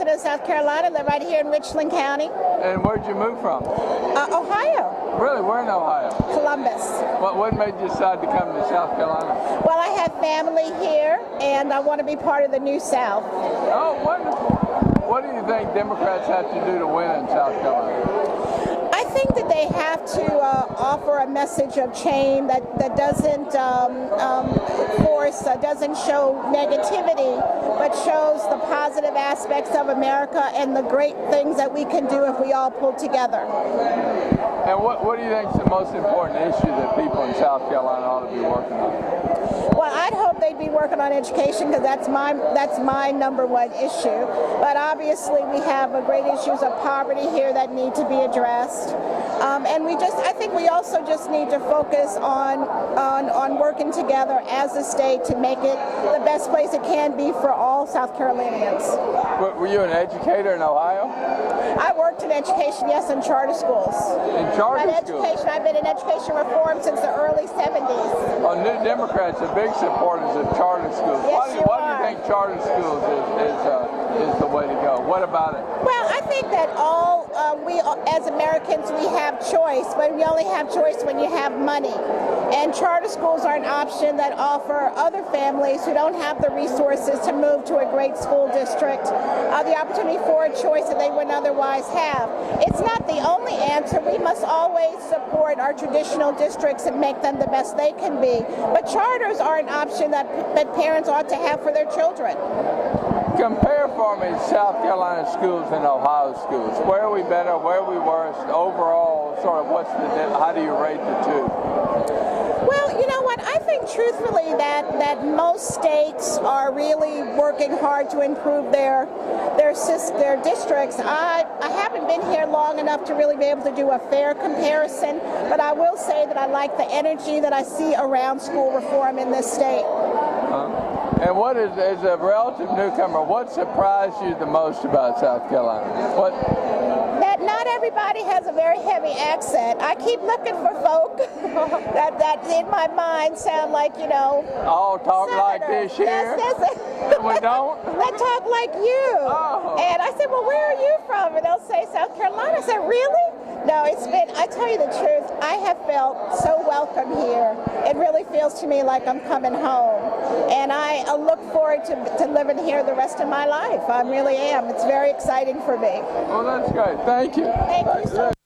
In South Carolina, live right here in Richland County. And where'd you move from? Ohio. Really? Where in Ohio? Columbus. What made you decide to come to South Carolina? Well, I have family here, and I want to be part of the New South. Oh, wonderful. What do you think Democrats have to do to win in South Carolina? I think that they have to offer a message of change that doesn't doesn't show negativity, but shows the positive aspects of America and the great things that we can do if we all pull together. And what do you think is the most important issue that people in South Carolina ought to be working on? Well, I'd hope they'd be working on education, because that's my number one issue. But obviously, we have great issues of poverty here that need to be addressed. And I think we also just need to focus on working together as a state to make it the best place it can be for all South Carolinians. Were you an educator in Ohio? I worked in education, yes, in charter schools. In charter schools? I've been in education reform since the early 70s. Well, New Democrats are big supporters of charter schools. Yes, Why do you think charter schools is the way to go? What about it? Well, I think that we as Americans, we have choice, but we only have choice when you have money. And charter schools are an option that offer other families who don't have the resources to move to a great school district the opportunity for a choice that they wouldn't otherwise have. It's not the only answer. We must always support our traditional districts and make them the best they can be. But charters are an option that parents ought to have for their children. Compare for me South Carolina schools and Ohio schools. Where are we better? Where are we worse? Overall, sort of how do you rate the two? Well, you know what? I think truthfully that most states are really working hard to improve their districts. I haven't been here long enough to really be able to do a fair comparison, but I will say that I like the energy that I see around school reform in this state. And what as a relative newcomer, what surprised you the most about South Carolina? That not everybody has a very heavy accent. I keep looking for folk that in my mind sound like, all talk like this here? Yes. We don't? That talk like you. Oh. And I said, well, where are you from? And they'll say, South Carolina. I said, really? No, I tell you the truth, I have felt so welcome here. It really feels to me like I'm coming home. And I look forward to living here the rest of my life. I really am. It's very exciting for me. Well, that's great. Thank you. Thank you so much.